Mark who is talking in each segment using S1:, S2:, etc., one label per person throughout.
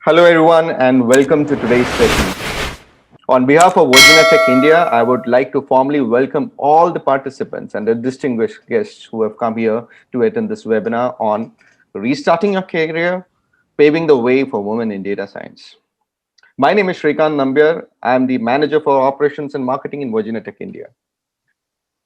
S1: Hello, everyone, and welcome to today's session. On behalf of Virginia Tech India, I would like to formally welcome all the participants and the distinguished guests who have come here to attend this webinar on restarting your career, paving the way for women in data science. My name is Shrikant Nambiar. I am the manager for operations and marketing in Virginia Tech India.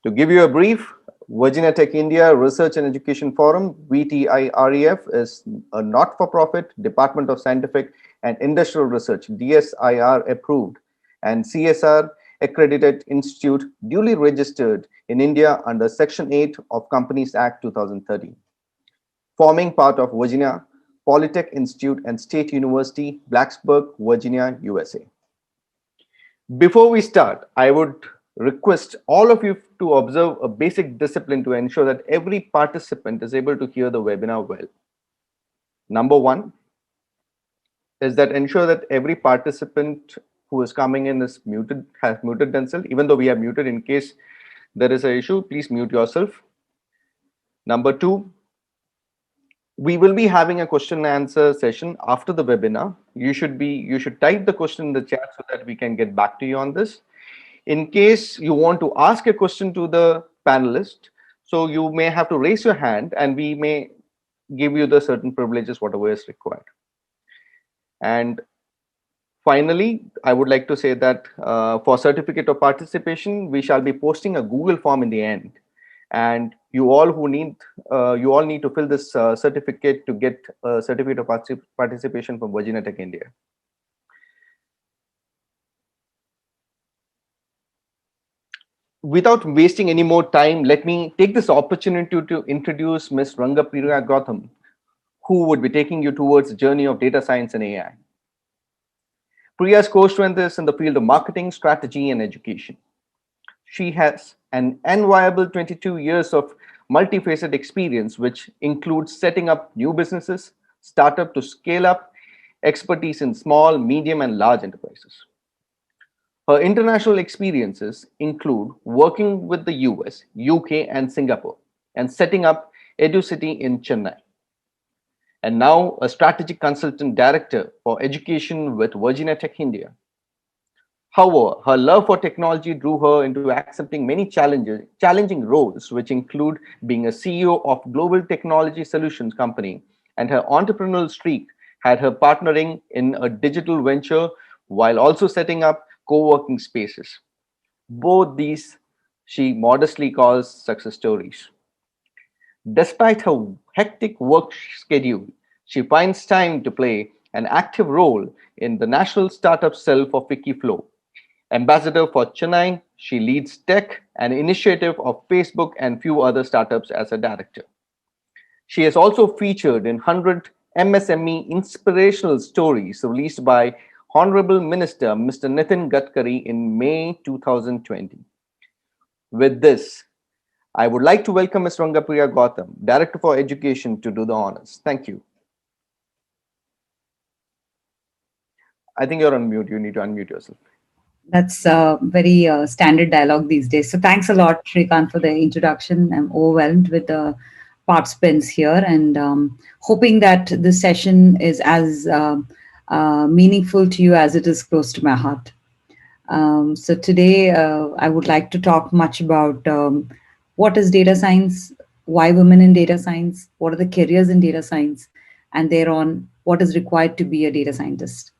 S1: To give you a brief, Virginia Tech India Research and Education Forum, VTIREF, is a not-for-profit Department of Scientific and Industrial Research, DSIR approved, and CSR accredited institute duly registered in India under Section 8 of Companies Act 2013, forming part of Virginia Polytech Institute and State University, Blacksburg, Virginia, USA. Before we start, I would request all of you to observe a basic discipline to ensure that every participant is able to hear the webinar well. Number one is that ensure that every participant who is coming in is muted, has muted themselves. Even though we have muted, in case there is an issue, please mute yourself. Number two, we will be having a question and answer session after the webinar. You should type the question in the chat so that we can get back to you on this. In case you want to ask a question to the panelist, so you may have to raise your hand and we may give you the certain privileges, whatever is required. And finally, I would like to say that for certificate of participation, we shall be posting a Google form in the end. And you all need to fill this certificate to get a certificate of participation from Virginia Tech India. Without wasting any more time, let me take this opportunity to introduce Ms. Rangapriya Goutham, who would be taking you towards the journey of data science and AI. Priya's core strength is in the field of marketing, strategy, and education. She has an enviable 22 years of multifaceted experience, which includes setting up new businesses, startup to scale up, expertise in small, medium, and large enterprises. Her international experiences include working with the US, UK, and Singapore, and setting up EduCity in Chennai. And now a strategic consultant director for education with Virginia Tech India. However, her love for technology drew her into accepting many challenging roles, which include being a CEO of global technology solutions company, and her entrepreneurial streak had her partnering in a digital venture while also setting up co-working spaces. Both these she modestly calls success stories. Despite her hectic work schedule, she finds time to play an active role in the national startup cell for Wikiflow. Ambassador for Chennai, she leads tech and initiative of Facebook and few other startups as a director. She has also featured in 100 MSME inspirational stories released by Honorable Minister Mr. Nitin Gadkari in May 2020. With this, I would like to welcome Ms. Rangapriya Goutham, Director for Education, to do the honors. Thank you. I think you're on mute. You need to unmute yourself.
S2: That's very standard dialogue these days. So thanks a lot, Shrikant, for the introduction. I'm overwhelmed with the participants here and hoping that this session is as meaningful to you as it is close to my heart. So today, I would like to talk much about what is data science, why women in data science, what are the careers in data science, and thereon, what is required to be a data scientist.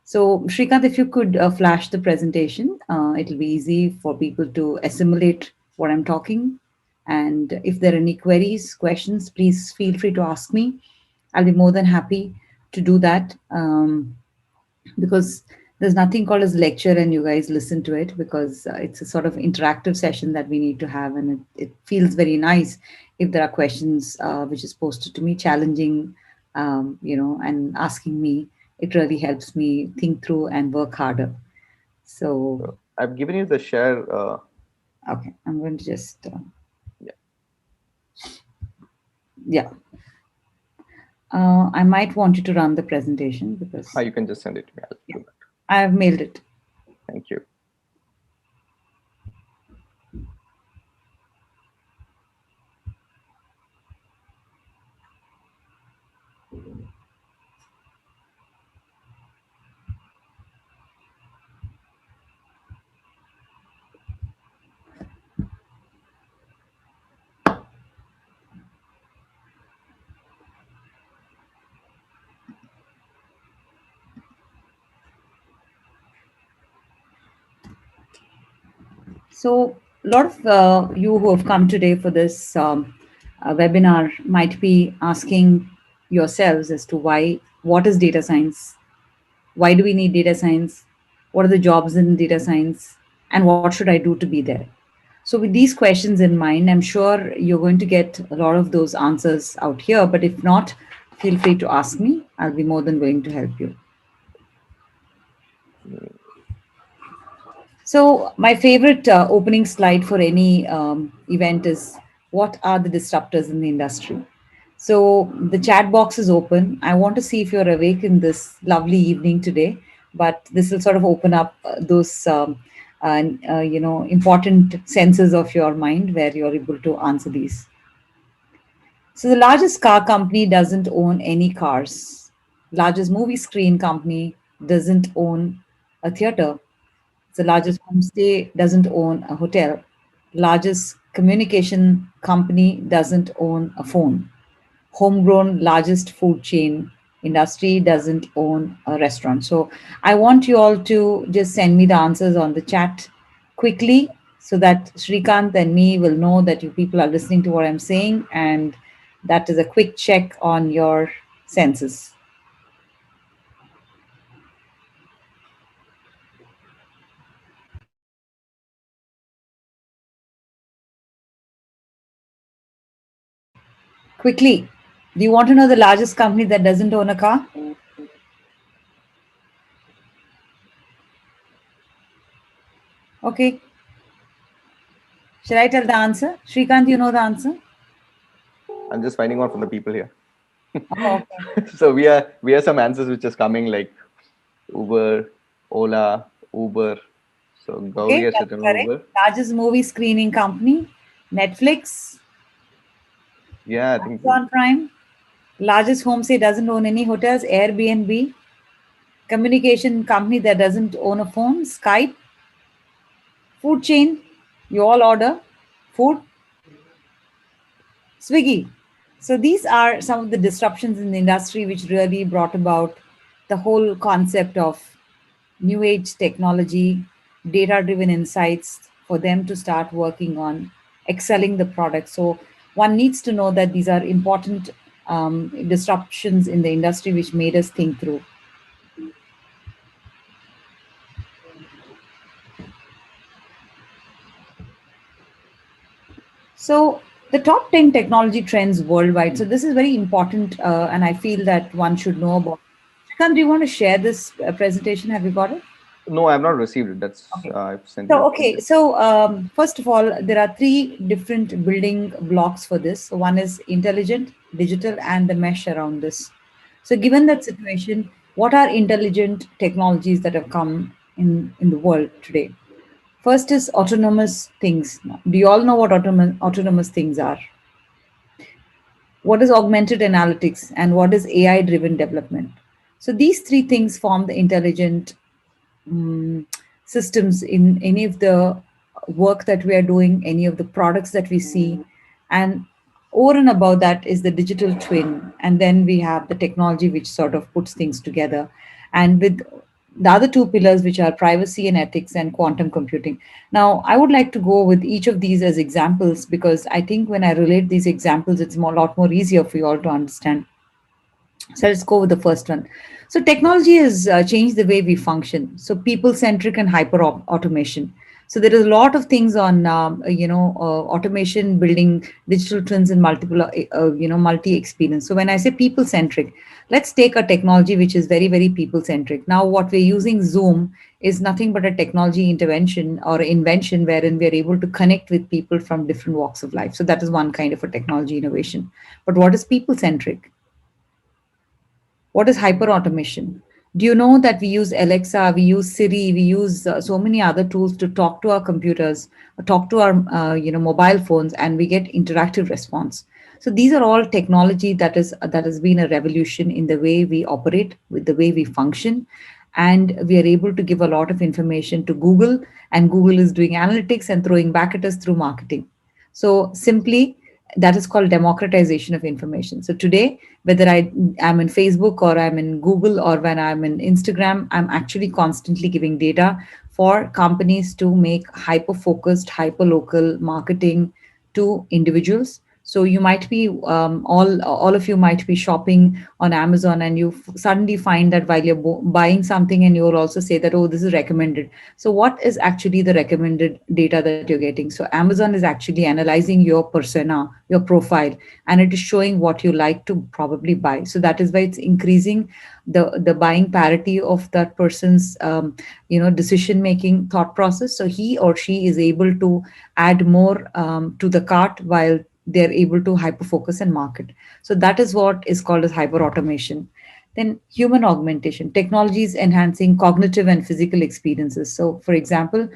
S2: So, Shrikant, if you could flash the presentation, it'll be easy for people to assimilate what I'm talking. And if there are any queries, questions, please feel free to ask me. I'll be more than happy to do that because there's nothing called as lecture and you guys listen to it because it's a sort of interactive session that we need to have. And it feels very nice if there are questions which is posted to me, challenging, and asking me. It really helps me think through and work harder. So
S1: I've given you the share.
S2: Okay, I'm going to just
S1: Yeah.
S2: Yeah. I might want you to run the presentation because
S1: You can just send it to me. I'll do that.
S2: I have mailed it.
S1: Thank you.
S2: So, a lot of you who have come today for this webinar might be asking yourselves as to why, what is data science? Why do we need data science? What are the jobs in data science? And what should I do to be there? So, with these questions in mind, I'm sure you're going to get a lot of those answers out here. But if not, feel free to ask me. I'll be more than willing to help you. So, my favorite opening slide for any event is what are the disruptors in the industry? So, the chat box is open. I want to see if you're awake in this lovely evening today, but this will sort of open up those. Important senses of your mind where you're able to answer these. So the largest car company doesn't own any cars. Largest movie screen company doesn't own a theater. The largest homestay doesn't own a hotel. Largest communication company doesn't own a phone. Homegrown largest food chain industry doesn't own a restaurant. So I want you all to just send me the answers on the chat quickly so that Shrikant and me will know that you people are listening to what I'm saying, and that is a quick check on your senses. Quickly. Do you want to know the largest company that doesn't own a car? Okay. Shall I tell the answer? Shrikant, you know the answer?
S1: I'm just finding out from the people here.
S2: Oh, okay.
S1: So we are some answers which is coming like Uber, Ola, Uber. So Gauri
S2: Okay,
S1: has
S2: that's
S1: written
S2: correct.
S1: Uber.
S2: Largest movie screening company, Netflix,
S1: Yeah, I think
S2: Amazon Prime. Largest homestay doesn't own any hotels, Airbnb. Communication company that doesn't own a phone, Skype. Food chain, you all order food, Swiggy. So these are some of the disruptions in the industry which really brought about the whole concept of new age technology, data driven insights for them to start working on excelling the product. So one needs to know that these are important disruptions in the industry which made us think through. So the top 10 technology trends worldwide. So this is very important, and I feel that one should know about. Shrikant, do you want to share this presentation? Have you got it?
S1: no, I've not received it. That's
S2: Okay.
S1: I've sent
S2: So,
S1: it.
S2: okay. So, first of all, there are three different building blocks for this. So one is intelligent, digital, and the mesh around this. So, given that situation, what are intelligent technologies that have come in the world today? First is autonomous things. Do you all know what autonomous things are? What is augmented analytics, and what is AI driven development? So, these three things form the intelligent um, systems in any of the work that we are doing, any of the products that we see. And over and above that is the digital twin. And then we have the technology which sort of puts things together. And with the other two pillars, which are privacy and ethics and quantum computing. Now, I would like to go with each of these as examples because I think when I relate these examples, it's a lot more easier for you all to understand. So let's go with the first one. So technology has changed the way we function. So people centric and hyper automation. So there is a lot of things on automation, building digital twins and multiple multi experience. So when I say people centric, let's take a technology which is very very people centric. Now what we're using Zoom is nothing but a technology intervention or invention wherein we are able to connect with people from different walks of life. So that is one kind of a technology innovation. But what is people centric? What is hyper automation? Do you know that we use Alexa, we use Siri, we use so many other tools to talk to our computers, talk to our mobile phones, and we get interactive response. So these are all technology that has been a revolution in the way we operate, with the way we function, and we are able to give a lot of information to Google, and Google is doing analytics and throwing back at us through marketing. So simply, that is called democratization of information. So today, whether I am in Facebook or I'm in Google or when I'm in Instagram, I'm actually constantly giving data for companies to make hyper focused, hyper local marketing to individuals. So you might be all of you might be shopping on Amazon, and you suddenly find that while you're buying something, and you'll also say that, oh, this is recommended. So what is actually the recommended data that you're getting? So Amazon is actually analyzing your persona, your profile, and it is showing what you like to probably buy. So that is why it's increasing the buying parity of that person's decision making thought process. So he or she is able to add more to the cart while they're able to hyper focus and market. So that is what is called as hyper automation. Then human augmentation. Technology is enhancing cognitive and physical experiences. So, for example,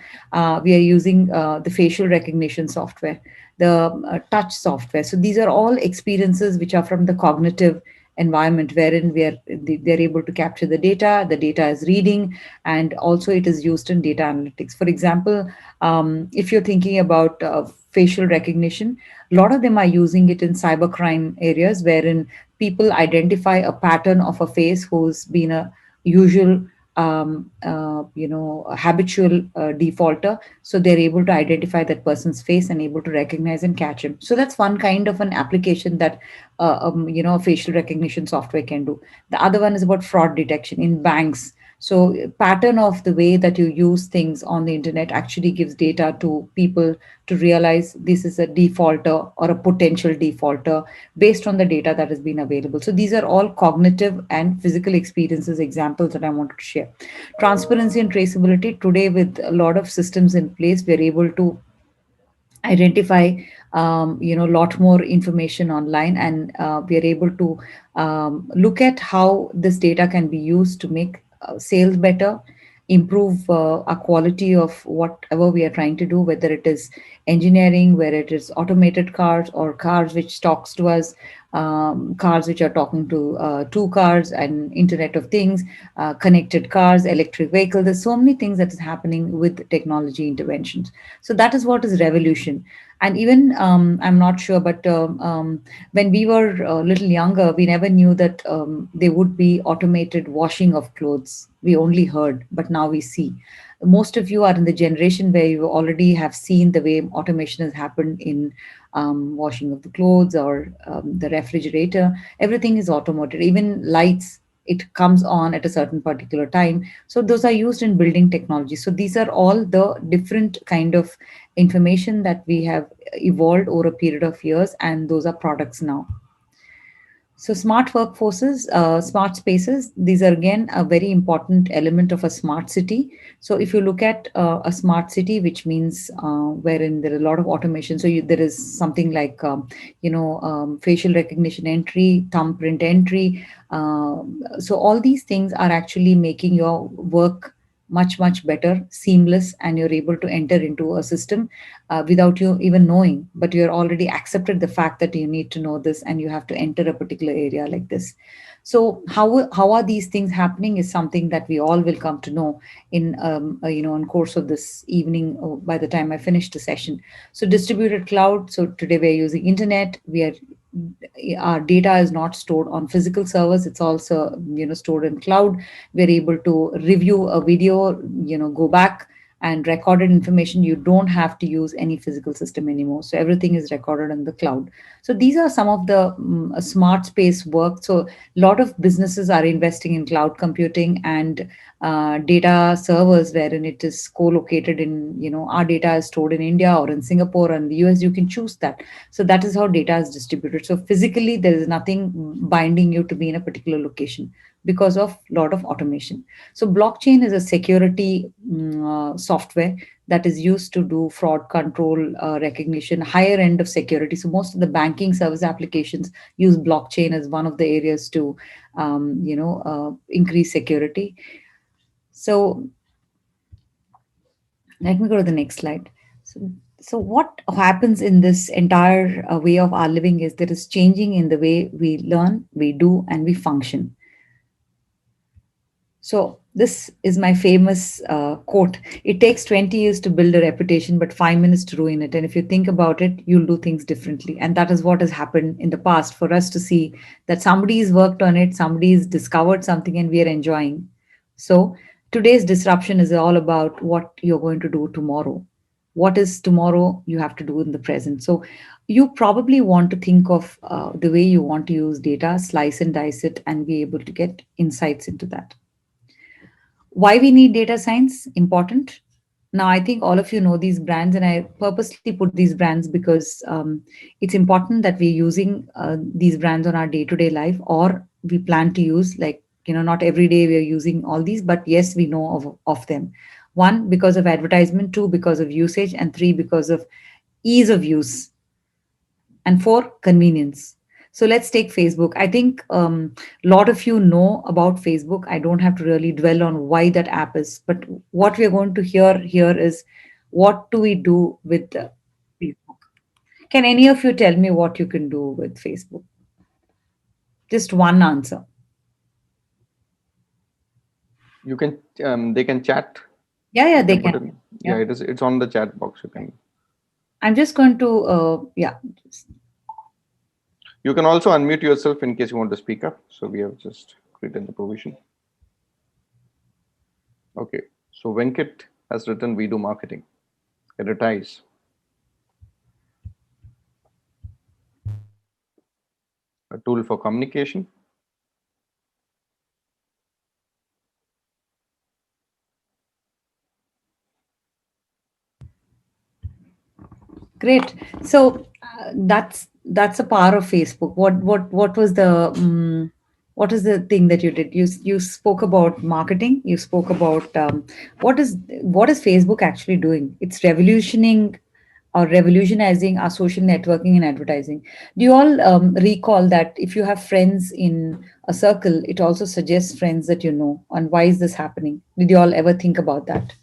S2: we are using the facial recognition software, the touch software. So these are all experiences which are from the cognitive environment, wherein they're able to capture the data is reading, and also it is used in data analytics. For example, if you're thinking about facial recognition, a lot of them are using it in cybercrime areas, wherein people identify a pattern of a face who's been a usual habitual defaulter. So they're able to identify that person's face and able to recognize and catch him. So that's one kind of an application that facial recognition software can do. The other one is about fraud detection in banks. So pattern of the way that you use things on the internet actually gives data to people to realize this is a defaulter or a potential defaulter based on the data that has been available. So these are all cognitive and physical experiences examples that I wanted to share. Transparency and traceability. Today, with a lot of systems in place, we're able to identify a lot more information online, and we are able to look at how this data can be used to make sales better, improve our quality of whatever we are trying to do, whether it is engineering, where it is automated cars or cars which talks to us, cars which are talking to two cars, and internet of things, connected cars, electric vehicles. There's so many things that is happening with technology interventions. So that is what is revolution. And even I'm not sure, but when we were a little younger, we never knew that there would be automated washing of clothes. We only heard, but now we see. Most of you are in the generation where you already have seen the way automation has happened in washing of the clothes or the refrigerator. Everything is automated. Even lights, it comes on at a certain particular time. So those are used in building technology. So these are all the different kind of information that we have evolved over a period of years, and those are products now. So smart workforces, smart spaces, these are again a very important element of a smart city. So if you look at a smart city, which means wherein there are a lot of automation. So there is something like, facial recognition entry, thumbprint entry. So all these things are actually making your work much, much better, seamless, and you're able to enter into a system without you even knowing, but you're already accepted the fact that you need to know this and you have to enter a particular area like this. So how are these things happening is something that we all will come to know in in course of this evening, by the time I finish the session. So distributed cloud. So today we're using internet. We are Our data is not stored on physical servers, it's also stored in cloud. We're able to review a video, go back and recorded information. You don't have to use any physical system anymore, so everything is recorded in the cloud. So these are some of the smart space work. So a lot of businesses are investing in cloud computing and data servers, wherein it is co-located in, our data is stored in India or in Singapore and the US. You can choose that. So that is how data is distributed. So physically there is nothing binding you to be in a particular location because of a lot of automation. So blockchain is a security software that is used to do fraud control, recognition, higher end of security. So most of the banking service applications use blockchain as one of the areas to increase security. So let me go to the next slide. So what happens in this entire way of our living is there is changing in the way we learn, we do, and we function. So this is my famous quote. It takes 20 years to build a reputation, but 5 minutes to ruin it. And if you think about it, you'll do things differently. And that is what has happened in the past for us to see that somebody's worked on it, somebody's discovered something, and we are enjoying. So Today's disruption is all about what you're going to do tomorrow. What is tomorrow you have to do in the present. So you probably want to think of the way you want to use data, slice and dice it, and be able to get insights into that. Why we need data science? Important. Now, I think all of you know these brands, and I purposely put these brands because it's important that we're using these brands on our day-to-day life, or we plan to use. Like, not every day we are using all these, but yes, we know of them. One, because of advertisement; two, because of usage; and three, because of ease of use; and four, convenience. So let's take Facebook. I think a lot of you know about Facebook. I don't have to really dwell on why that app is, but what we're going to hear here is, what do we do with Facebook? Can any of you tell me what you can do with Facebook? Just one answer.
S1: You can they can chat.
S2: Yeah, yeah,
S1: You
S2: they
S1: can
S2: can.
S1: put in. Yeah,
S2: Yeah.
S1: it's on the chat box.
S2: I'm just going to, yeah.
S1: You can also unmute yourself in case you want to speak up. So we have just written the provision. Okay. So Venkat has written we do marketing. Advertise. A tool for communication.
S2: Great. So that's a power of Facebook. What was the what is the thing that you did? You spoke about marketing. You spoke about what is Facebook actually doing? It's revolutioning or revolutionizing our social networking and advertising. Do you all recall that if you have friends in a circle, it also suggests friends that you know? And why is this happening? Did you all ever think about that?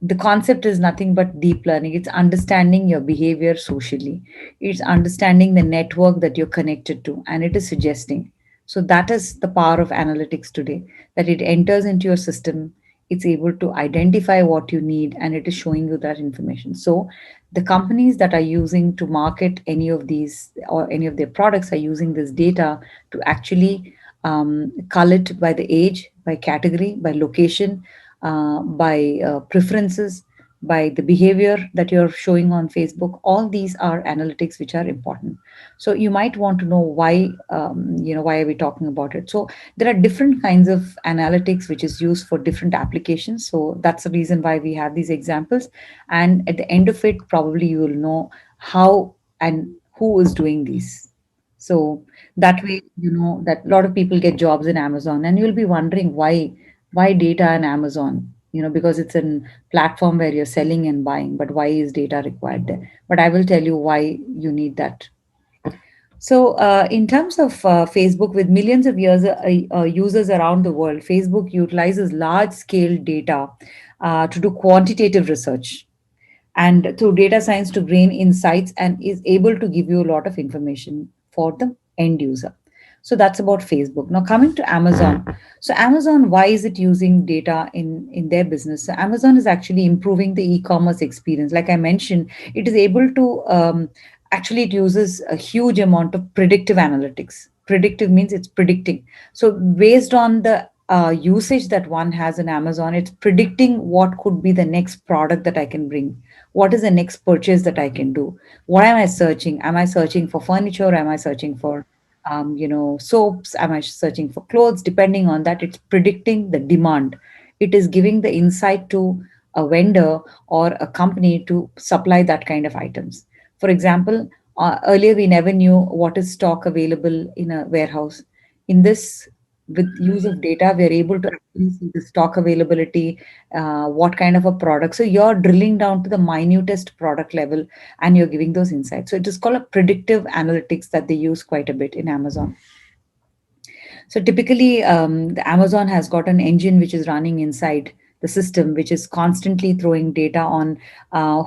S2: The concept is nothing but deep learning. It's understanding your behavior socially, it's understanding the network that you're connected to, and it is suggesting. So that is the power of analytics today, that it enters into your system, it's able to identify what you need, and it is showing you that information. So the companies that are using to market any of these or any of their products are using this data to actually cull it by the age, by category, by location, by preferences, by the behavior that you're showing on Facebook. All these are analytics which are important. So you might want to know why, why are we talking about it? So there are different kinds of analytics which is used for different applications. So that's the reason why we have these examples. And at the end of it, probably you will know how and who is doing these. So that way, you know that a lot of people get jobs in Amazon, and you'll be wondering why data in Amazon? Because it's a platform where you're selling and buying, but why is data required there? But I will tell you why you need that. So, in terms of Facebook, with millions of users around the world, Facebook utilizes large scale data to do quantitative research and through data science to gain insights, and is able to give you a lot of information for the end user. So that's about Facebook. Now coming to Amazon. So Amazon, why is it using data in their business? So Amazon is actually improving the e-commerce experience. Like I mentioned, it is able to actually, it uses a huge amount of predictive analytics. Predictive means it's predicting. So based on the usage that one has in Amazon, it's predicting what could be the next product that I can bring. What is the next purchase that I can do? What am I searching? Am I searching for furniture? Am I searching for soaps? Am I searching for clothes? Depending on that, it's predicting the demand. It is giving the insight to a vendor or a company to supply that kind of items. For example, earlier we never knew what is stock available in a warehouse. In this, with use of data, we're able to actually see the stock availability, what kind of a product. So you're drilling down to the minutest product level, and you're giving those insights. So it is called a predictive analytics that they use quite a bit in Amazon. So typically, the Amazon has got an engine which is running inside the system, which is constantly throwing data on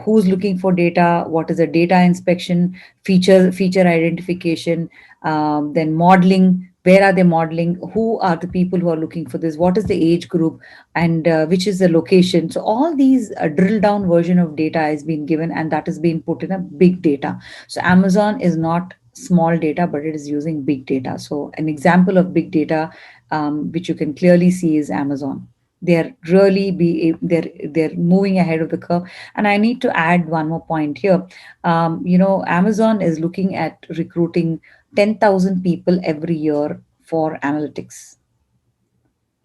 S2: who's looking for data, what is a data inspection, feature identification, then modeling. Where are they modeling? Who are the people who are looking for this? What is the age group, and which is the location? So all these drill down version of data has been given, and that is being put in a big data. So Amazon is not small data, but it is using big data. So an example of big data which you can clearly see is Amazon. They're moving ahead of the curve. And I need to add one more point here. Amazon is looking at recruiting 10,000 people every year for analytics.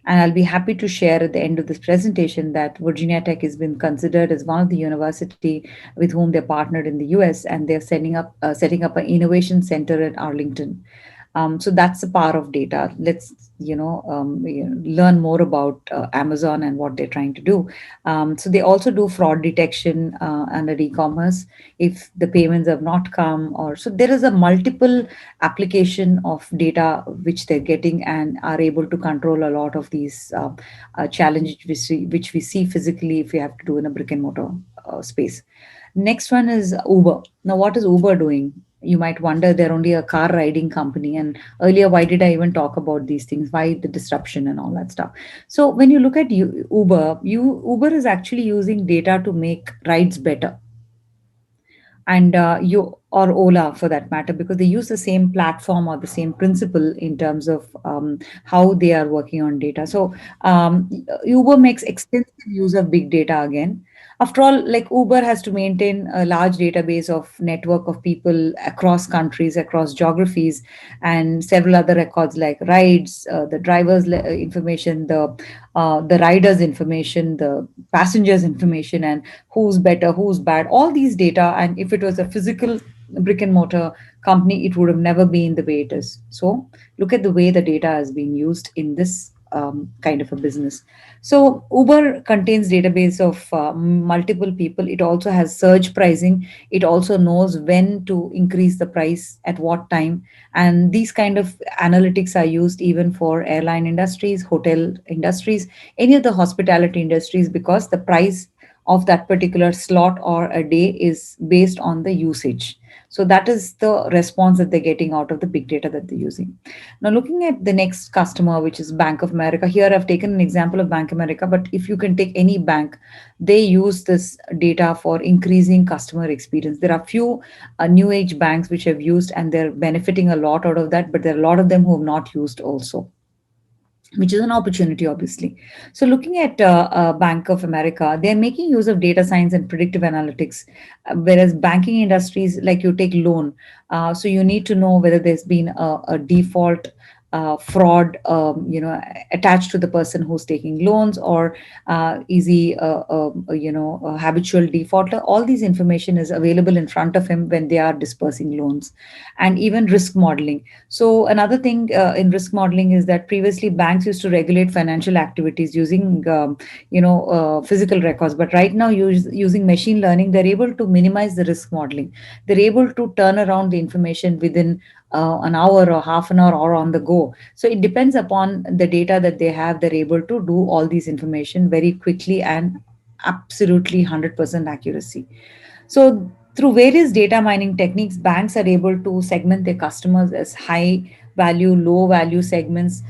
S2: And I'll be happy to share at the end of this presentation that Virginia Tech has been considered as one of the university with whom they're partnered in the US, and they're setting up an innovation center at Arlington. So that's the power of data. Let's learn more about Amazon and what they're trying to do. So they also do fraud detection under e-commerce if the payments have not come, or so there is a multiple application of data which they're getting and are able to control a lot of these challenges which we see physically if we have to do in a brick and mortar space. Next one is Uber. Now, what is Uber doing? You might wonder, they're only a car riding company. And earlier, why did I even talk about these things? Why the disruption and all that stuff? So when you look at Uber is actually using data to make rides better, and you or Ola for that matter, because they use the same platform or the same principle in terms of how they are working on data. So Uber makes extensive use of big data again. After all, like Uber has to maintain a large database of network of people across countries, across geographies, and several other records like rides, the information, the riders information, the passengers information, and who's better, who's bad, all these data. And if it was a physical brick and mortar company, it would have never been the way it is. So look at the way the data has been used in this kind of a business. So Uber contains database of multiple people. It also has surge pricing. It also knows when to increase the price at what time. And these kind of analytics are used even for airline industries, hotel industries, any of the hospitality industries, because the price of that particular slot or a day is based on the usage. So that is the response that they're getting out of the big data that they're using. Now, looking at the next customer, which is Bank of America. Here, I've taken an example of Bank of America, but if you can take any bank, they use this data for increasing customer experience. There are few new age banks which have used, and they're benefiting a lot out of that, but there are a lot of them who have not used also, which is an opportunity, obviously. So, looking at Bank of America, they're making use of data science and predictive analytics, whereas banking industries, like you take loan, so you need to know whether there's been a default. Fraud, attached to the person who's taking loans, or is he, a habitual defaulter? All these information is available in front of him when they are dispersing loans, and even risk modeling. So another thing in risk modeling is that previously banks used to regulate financial activities using physical records, but right now using machine learning, they're able to minimize the risk modeling. They're able to turn around the information within an hour or half an hour or on the go. So it depends upon the data that they have. They're able to do all these information very quickly and absolutely 100% accuracy. So, through various data mining techniques, banks are able to segment their customers as high value, low value segments,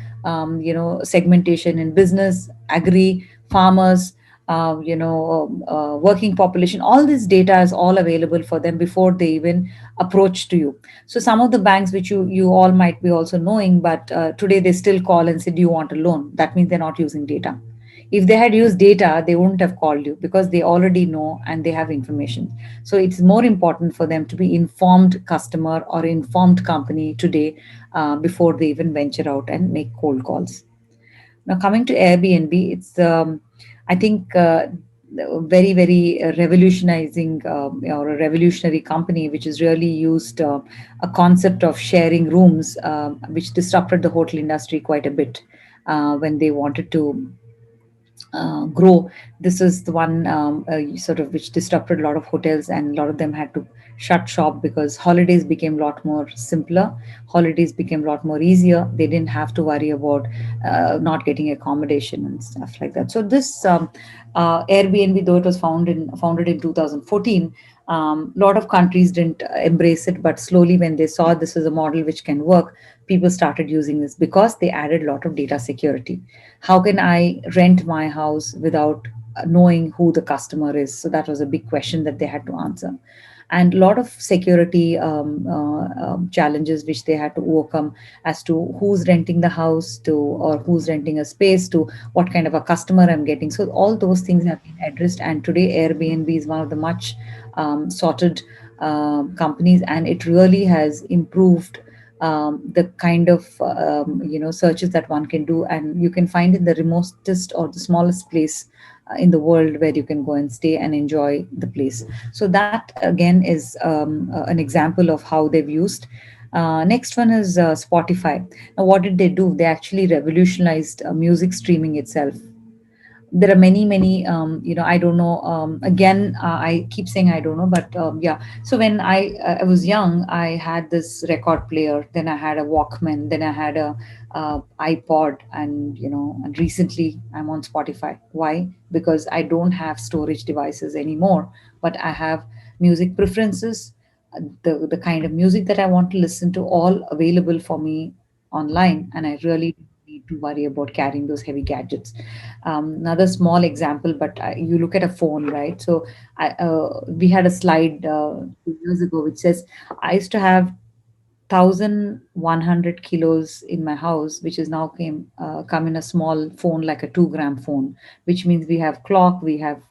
S2: segmentation in business, agri, farmers, working population. All this data is all available for them before they even approach to you. So, some of the banks which you all might be also knowing, but today they still call and say, "Do you want a loan?" That means they're not using data. If they had used data, they wouldn't have called you because they already know and they have information. So it's more important for them to be informed customer or informed company today before they even venture out and make cold calls. Now, coming to Airbnb, it's I think very very revolutionizing, or a revolutionary company which has really used a concept of sharing rooms, which disrupted the hotel industry quite a bit when they wanted to grow. This is the one sort of which disrupted a lot of hotels, and a lot of them had to shut shop because holidays became a lot more simpler. Holidays became a lot more easier. They didn't have to worry about not getting accommodation and stuff like that. So this Airbnb, though it was founded in 2014, a lot of countries didn't embrace it, but slowly when they saw this is a model which can work, people started using this because they added a lot of data security. How can I rent my house without knowing who the customer is. So that was a big question that they had to answer. And a lot of security challenges which they had to overcome, as to who's renting the house to, or who's renting a space to, what kind of a customer I'm getting. So all those things have been addressed. And today Airbnb is one of the much sorted companies, and it really has improved the kind of searches that one can do, and you can find in the remotest or the smallest place in the world where you can go and stay and enjoy the place. So that again is an example of how they've used. Next one is Spotify. Now, what did they do? They actually revolutionized music streaming itself. There are many I don't know, again, I keep saying I don't know, but yeah. So when I was young, I had this record player, then I had a Walkman, then I had a iPod, and and recently I'm on Spotify. Why? Because I don't have storage devices anymore, but I have music preferences, the kind of music that I want to listen to, all available for me online, and I really don't need to worry about carrying those heavy gadgets. Another small example, but you look at a phone, right? So we had a slide 2 years ago which says I used to have 1,100 kilos in my house, which is now come in a small phone, like a 2 gram phone, which means we have clock, we have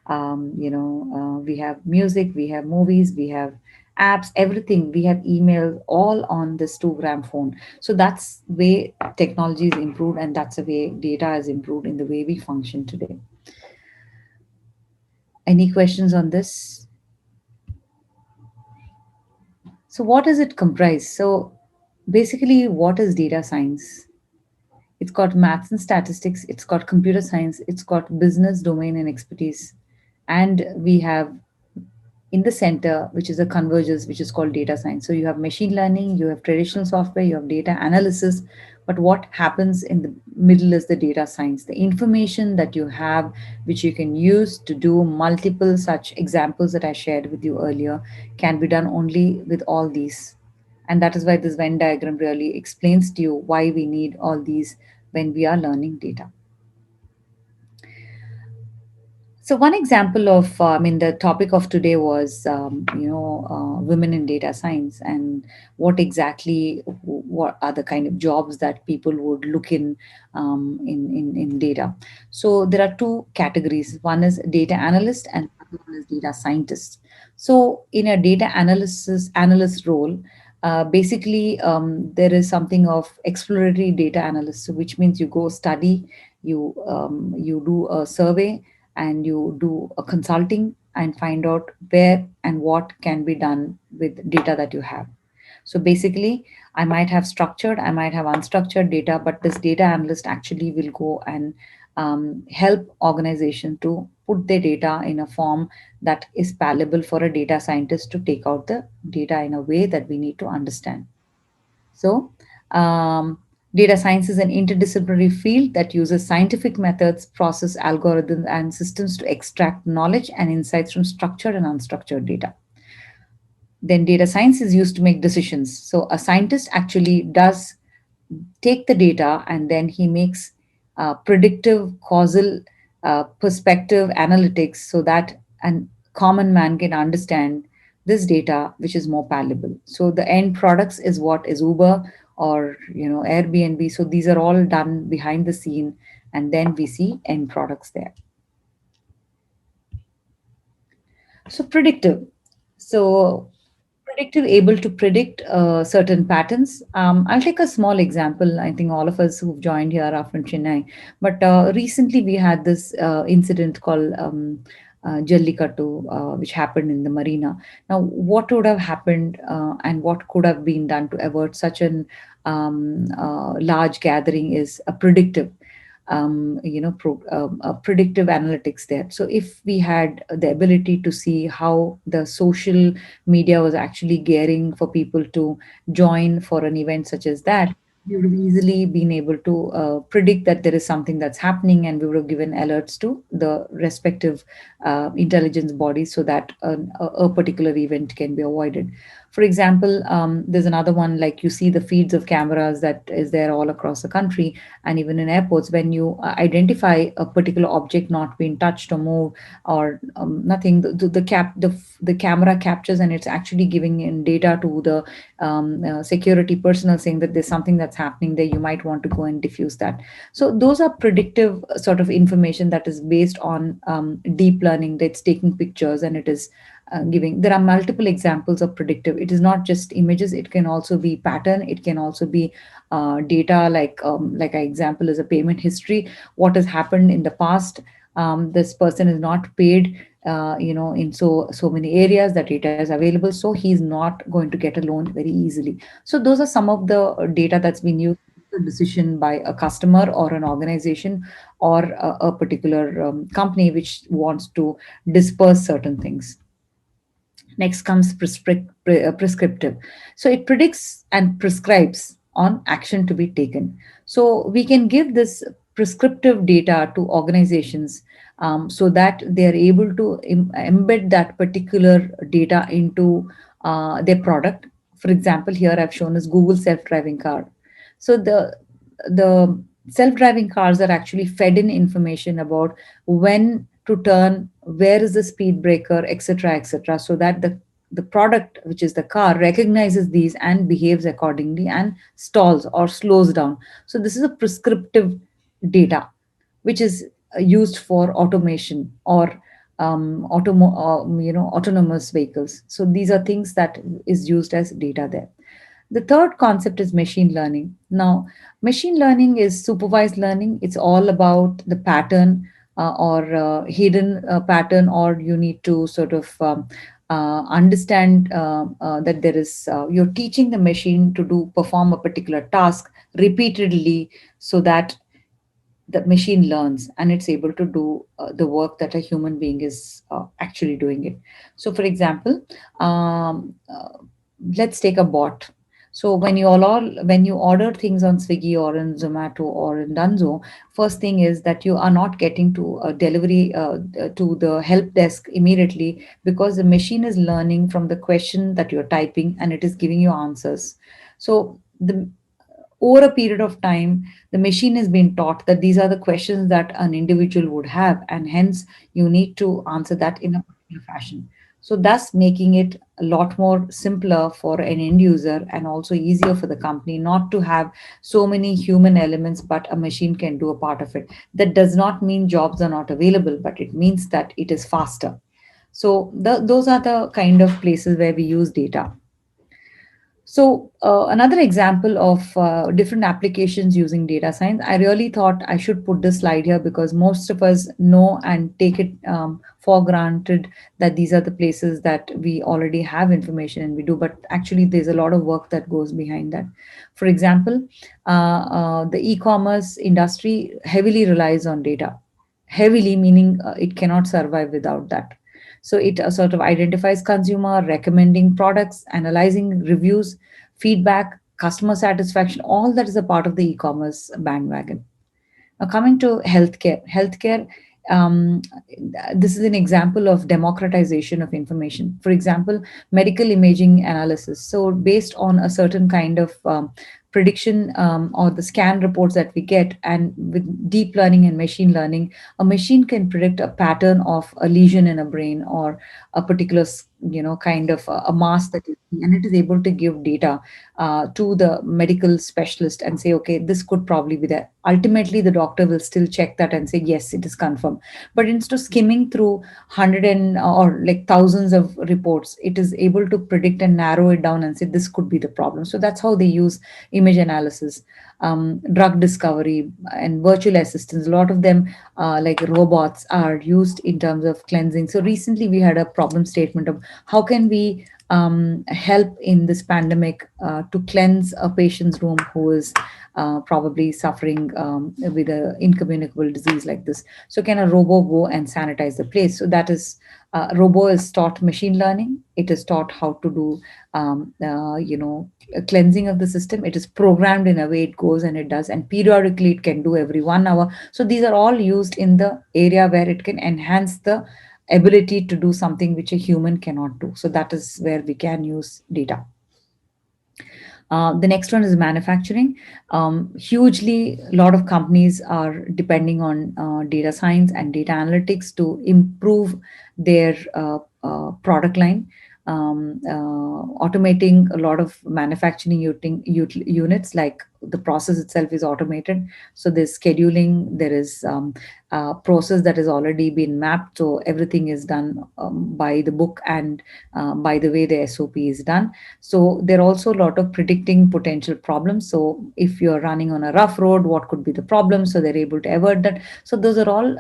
S2: we have music, we have movies, we have apps, everything. We have email, all on this 2 gram phone. So that's way technology is improved, and that's the way data is improved in the way we function today. Any questions on this? So what does it comprise? So basically, what is data science? It's got maths and statistics, it's got computer science, it's got business domain and expertise. And we have in the center, which is a convergence, which is called data science. So you have machine learning, you have traditional software, you have data analysis. But what happens in the middle is the data science, the information that you have, which you can use to do multiple such examples that I shared with you earlier, can be done only with all these. And that is why this Venn diagram really explains to you why we need all these when we are learning data. So one example of, the topic of today was, women in data science, and what are the kind of jobs that people would look in data. So there are two categories. One is data analyst, and other one is data scientist. So in a data analyst role, basically there is something of exploratory data analyst, so which means you go study, you do a survey, and you do a consulting and find out where and what can be done with data that you have. So basically, I might have structured, I might have unstructured data, but this data analyst actually will go and help organization to put their data in a form that is palatable for a data scientist to take out the data in a way that we need to understand. So, data science is an interdisciplinary field that uses scientific methods, process, algorithms, and systems to extract knowledge and insights from structured and unstructured data. Then, data science is used to make decisions. So, a scientist actually does take the data, and then he makes predictive, causal, perspective analytics, so that a common man can understand this data, which is more palatable. So the end products is what is Uber or Airbnb. So these are all done behind the scene, and then we see end products there. So predictive. So predictive, able to predict certain patterns. I'll take a small example. I think all of us who've joined here are from Chennai, but recently we had this incident called Jallikattu, which happened in the marina. Now, what would have happened and what could have been done to avert such an large gathering is a predictive predictive analytics there. So if we had the ability to see how the social media was actually gearing for people to join for an event such as that, we would have easily been able to predict that there is something that's happening, and we would have given alerts to the respective intelligence bodies so that a particular event can be avoided. For example, there's another one, like you see the feeds of cameras that is there all across the country, and even in airports. When you identify a particular object not being touched or moved or nothing, the camera captures, and it's actually giving in data to the security personnel saying that there's something that's happening there, you might want to go and diffuse that. So those are predictive sort of information that is based on deep learning, that's taking pictures and it is giving. There are multiple examples of predictive. It is not just images, it can also be pattern, it can also be data, like an example is a payment history, what has happened in the past. This person is not paid in so many areas, that data is available, so he's not going to get a loan very easily. So those are some of the data that's been used for decision by a customer or an organization or a particular company which wants to disperse certain things. Next comes prescriptive. So it predicts and prescribes on action to be taken. So we can give this prescriptive data to organizations so that they are able to embed that particular data into their product. For example, here I've shown is Google self-driving car. So the self-driving cars are actually fed in information about when to turn, where is the speed breaker, etc., etc., so that the product, which is the car, recognizes these and behaves accordingly and stalls or slows down. So this is a prescriptive data which is used for automation or autonomous vehicles. So these are things that is used as data there. The third concept is machine learning. Now, machine learning is supervised learning. It's all about the pattern or hidden pattern, or you need to sort of understand that there is, you're teaching the machine to do perform a particular task repeatedly so that the machine learns and it's able to do the work that a human being is actually doing it. So for example, let's take a bot. So when you order things on Swiggy or in Zomato or in Dunzo, first thing is that you are not getting to a delivery to the help desk immediately, because the machine is learning from the question that you're typing and it is giving you answers. So the over a period of time, the machine has been taught that these are the questions that an individual would have, and hence you need to answer that in a particular fashion. So, thus making it a lot more simpler for an end user and also easier for the company not to have so many human elements, but a machine can do a part of it. That does not mean jobs are not available, but it means that it is faster. So, those are the kind of places where we use data. So, another example of different applications using data science, I really thought I should put this slide here because most of us know and take it for granted that these are the places that we already have information and we do, but actually, there's a lot of work that goes behind that. For example, the e commerce industry heavily relies on data, heavily meaning it cannot survive without that. So it sort of identifies consumer, recommending products, analyzing reviews, feedback, customer satisfaction. All that is a part of the e-commerce bandwagon. Now, coming to healthcare, um, this is an example of democratization of information. For example, medical imaging analysis. So, based on a certain kind of prediction or the scan reports that we get, and with deep learning and machine learning, a machine can predict a pattern of a lesion in a brain or a particular, kind of a mass that you see, and it is able to give data to the medical specialist and say, okay, this could probably be there. Ultimately, the doctor will still check that and say, yes, it is confirmed. But instead of skimming through hundred and or like thousands of reports, it is able to predict and narrow it down and say this could be the problem. So that's how they use image analysis, drug discovery, and virtual assistants. A lot of them, like robots, are used in terms of cleansing. So recently, we had a problem statement of how can we help in this pandemic to cleanse a patient's room who is probably suffering with an incommunicable disease like this. So, can a robot go and sanitize the place? So, that is Robo is taught machine learning. It is taught how to do, cleansing of the system. It is programmed in a way it goes and it does, and periodically it can do every 1 hour. So these are all used in the area where it can enhance the ability to do something which a human cannot do. So that is where we can use data. The next one is manufacturing. Hugely, a lot of companies are depending on data science and data analytics to improve their product line. Automating a lot of manufacturing units, like the process itself is automated. So there's scheduling, there is process that has already been mapped. So everything is done by the book and by the way the SOP is done. So there are also a lot of predicting potential problems. So if you're running on a rough road, what could be the problem? So they're able to avert that. So those are all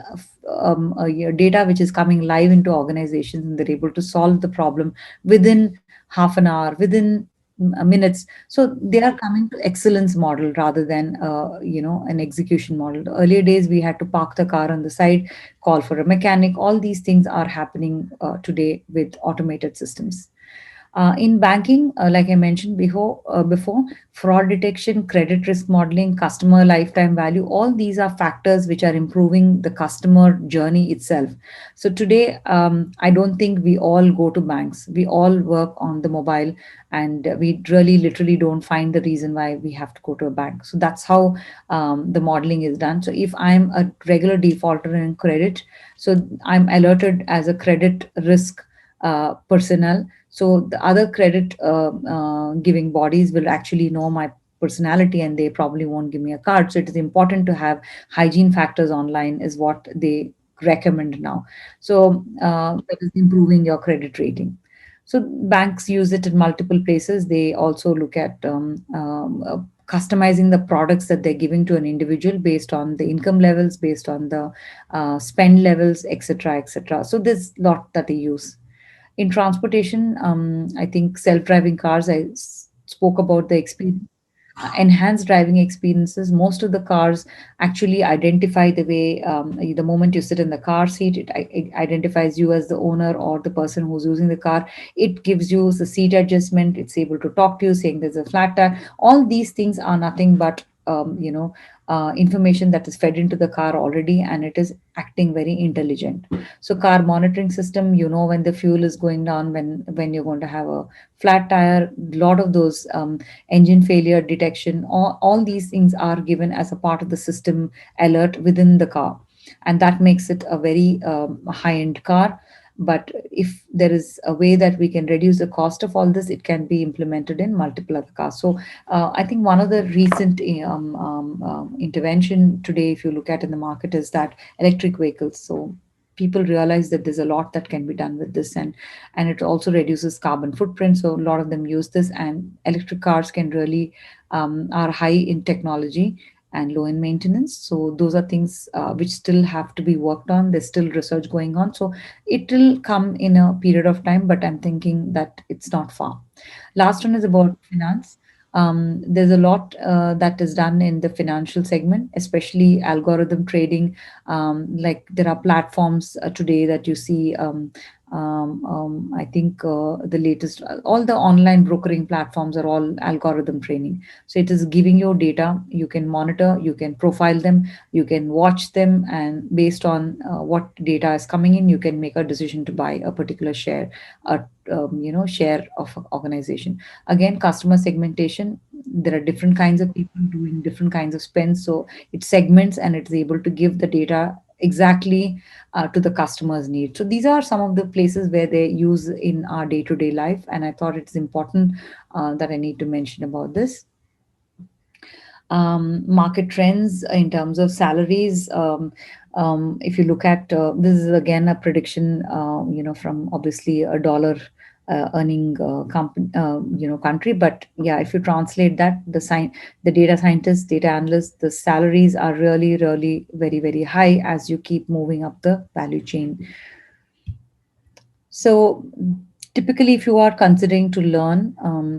S2: your data which is coming live into organizations, and they're able to solve the problem within half an hour, within minutes. So they are coming to excellence model rather than an execution model. The earlier days we had to park the car on the side, call for a mechanic. All these things are happening today with automated systems. In banking, like I mentioned before, fraud detection, credit risk modeling, customer lifetime value, all these are factors which are improving the customer journey itself. So today, I don't think we all go to banks. We all work on the mobile, and we really literally don't find the reason why we have to go to a bank. So that's how the modeling is done. So if I'm a regular defaulter in credit, so I'm alerted as a credit risk personnel. So the other credit giving bodies will actually know my personality, and they probably won't give me a card. So it is important to have hygiene factors online, is what they recommend now. So that is improving your credit rating. So banks use it in multiple places. They also look at customizing the products that they're giving to an individual based on the income levels, based on the spend levels, etc., etc. So there's a lot that they use. In transportation, I think self-driving cars, spoke about the experience, enhanced driving experiences. Most of the cars actually identify the way, the moment you sit in the car seat, it identifies you as the owner or the person who's using the car. It gives you the seat adjustment. It's able to talk to you, saying there's a flat tire. All these things are nothing but information that is fed into the car already, and it is acting very intelligent. So car monitoring system, when the fuel is going down, when you're going to have a flat tire. A lot of those engine failure detection, all these things are given as a part of the system alert within the car, and that makes it a very high end car. But if there is a way that we can reduce the cost of all this, it can be implemented in multiple other cars. So I think one of the recent intervention today, if you look at in the market, is that electric vehicles. So people realize that there's a lot that can be done with this, and it also reduces carbon footprint. So a lot of them use this, and electric cars can really are high in technology and low in maintenance. So those are things which still have to be worked on. There's still research going on. So it will come in a period of time, but I'm thinking that it's not far. Last one is about finance. There's a lot that is done in the financial segment, especially algorithm trading. Like there are platforms today that you see. I think the latest, all the online brokering platforms are all algorithm training. So it is giving you data. You can monitor, you can profile them, you can watch them, and based on what data is coming in, you can make a decision to buy a particular share, a share of an organization. Again, customer segmentation. There are different kinds of people doing different kinds of spends. So it segments, and it's able to give the data exactly to the customer's need. So these are some of the places where they use in our day-to-day life, and I thought it's important that I need to mention about this. Market trends in terms of salaries. If you look at this is again a prediction, from obviously a dollar earning country, but yeah, if you translate that, the data scientists, data analysts, the salaries are really, really very, very high as you keep moving up the value chain. So typically, if you are considering to learn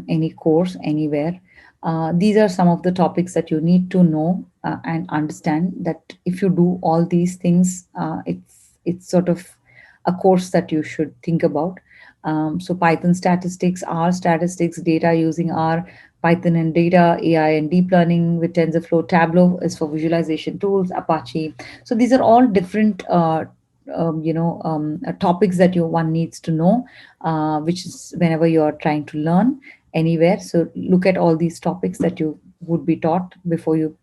S2: any course anywhere, these are some of the topics that you need to know and understand. That if you do all these things, it's sort of a course that you should think about. So Python statistics, R statistics, data using R, Python and data, AI and deep learning with TensorFlow, Tableau is for visualization tools, Apache. So these are all different topics that you one needs to know, which is whenever you are trying to learn anywhere. So look at all these topics that you would be taught before you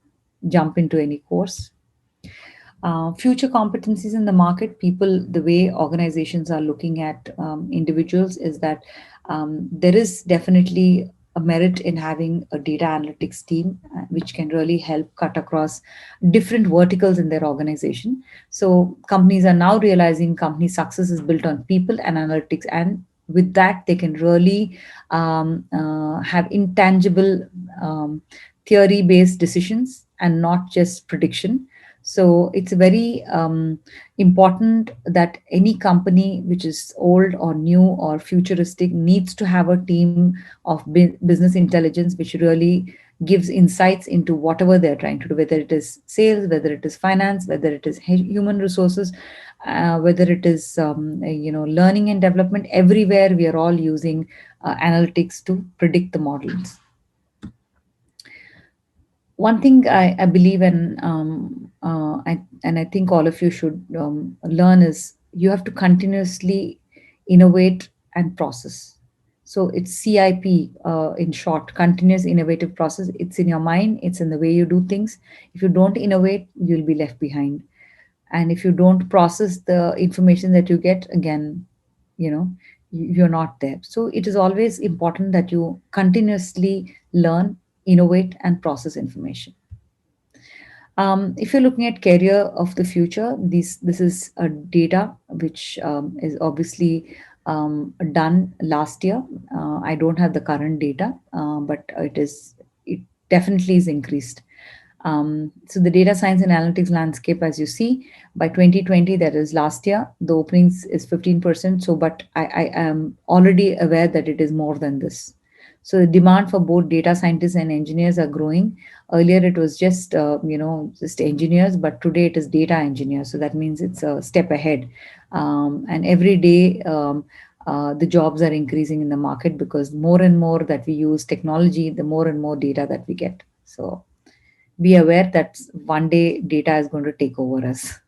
S2: jump into any course. Future competencies in the market, people, the way organizations are looking at individuals is that there is definitely a merit in having a data analytics team, which can really help cut across different verticals in their organization. So companies are now realizing company success is built on people and analytics, and with that they can really have intangible theory based decisions and not just prediction. So it's very important that any company which is old or new or futuristic needs to have a team of business intelligence which really gives insights into whatever they're trying to do, whether it is sales, whether it is finance, whether it is human resources, whether it is learning and development. Everywhere we are all using analytics to predict the models. One thing I believe in, and I think all of you should learn is you have to continuously innovate and process. So it's CIP in short, continuous innovative process. It's in your mind, it's in the way you do things. If you don't innovate, you'll be left behind. And if you don't process the information that you get, again, you know, you're not there. So it is always important that you continuously learn, innovate, and process information. If you're looking at career of the future, this is a data which is obviously done last year. I don't have the current data, but it definitely is increased. So the data science and analytics landscape, as you see, by 2020, that is last year, the openings is 15%. So, but I am already aware that it is more than this. So the demand for both data scientists and engineers are growing. Earlier, it was just just engineers, but today it is data engineers. So that means it's a step ahead. And every day, the jobs are increasing in the market because more and more that we use technology, the more and more data that we get. So be aware that one day data is going to take over us.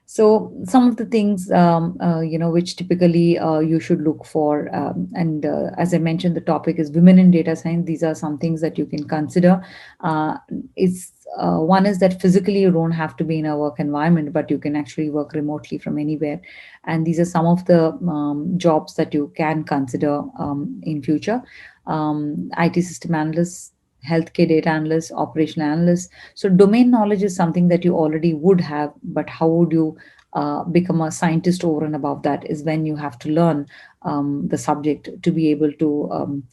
S2: So some of the things which typically you should look for, and as I mentioned, the topic is women in data science. These are some things that you can consider. uh, is One is that physically you don't have to be in a work environment, but you can actually work remotely from anywhere. And these are some of the jobs that you can consider in future. IT system analysts, healthcare data analysts, operational analysts. So domain knowledge is something that you already would have, but how would you become a scientist over and above that is when you have to learn the subject to be able to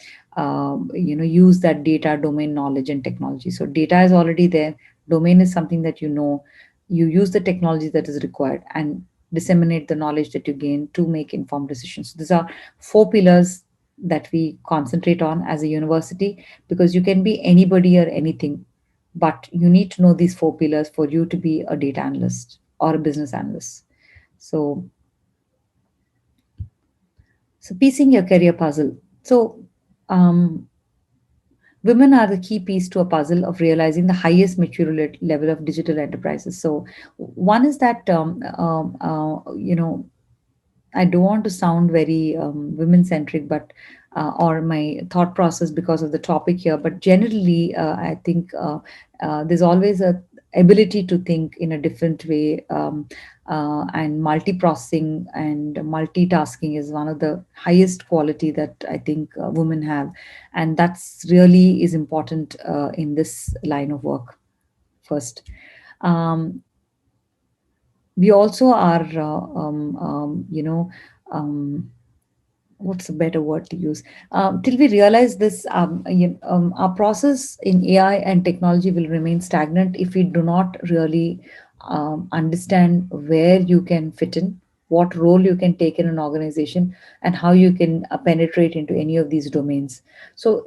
S2: use that data, domain knowledge and technology. So data is already there, domain is something that you know, you use the technology that is required and disseminate the knowledge that you gain to make informed decisions. So these are four pillars that we concentrate on as a university, because you can be anybody or anything, but you need to know these four pillars for you to be a data analyst or a business analyst. So, so piecing your career puzzle. So, um, women are the key piece to a puzzle of realizing the highest maturity level of digital enterprises. So, one is that I don't want to sound very women centric, but or my thought process because of the topic here. But generally, I think there's always a ability to think in a different way, and multi-processing and multitasking is one of the highest quality that I think women have, and that's really is important in this line of work. First. Um, we also are um, what's a better word to use, till we realize this, our process in AI and technology will remain stagnant if we do not really understand where you can fit in, what role you can take in an organization, and how you can penetrate into any of these domains. So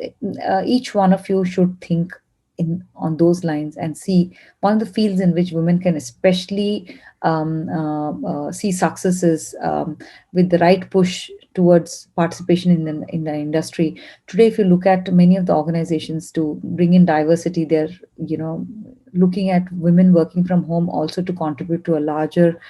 S2: each one of you should think in on those lines and see one of the fields in which women can especially see successes with the right push towards participation in the industry. Today, if you look at many of the organizations to bring in diversity, they're looking at women working from home also to contribute to a larger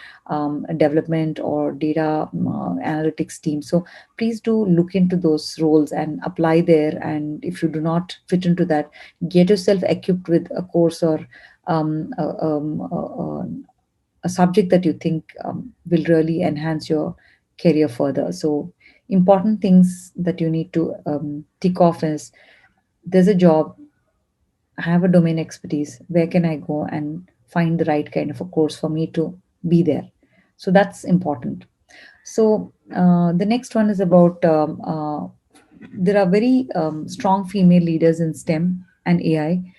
S2: development or data analytics team. So please do look into those roles and apply there. And if you do not fit into that, get yourself equipped with a course or um, a, um, a, a a subject that you think will really enhance your career further. So important things that you need to tick off is: there's a job, I have a domain expertise, where can I go and find the right kind of a course for me to be there? So that's important. So the next one is about there are very strong female leaders in STEM and AI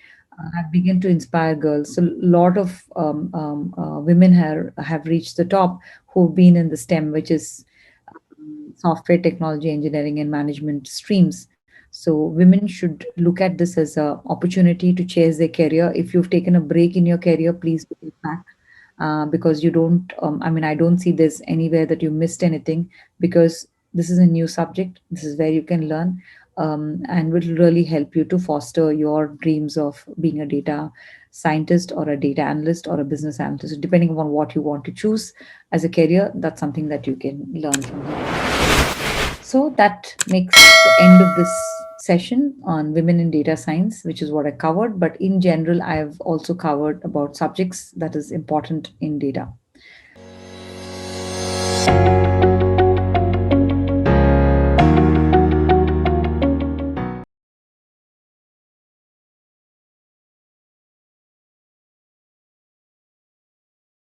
S2: have begun to inspire girls. So a lot of women have reached the top who've been in the STEM, which is software technology, engineering, and management streams. So women should look at this as a opportunity to chase their career. If you've taken a break in your career, please do it back. Because you don't, I mean, I don't see this anywhere that you missed anything, because this is a new subject. This is where you can learn, and will really help you to foster your dreams of being a data scientist or a data analyst or a business analyst. Depending upon what you want to choose as a career, that's something that you can learn from here. So that makes the end of this session on women in data science, which is what I covered. But in general, I've also covered about subjects that is important in data.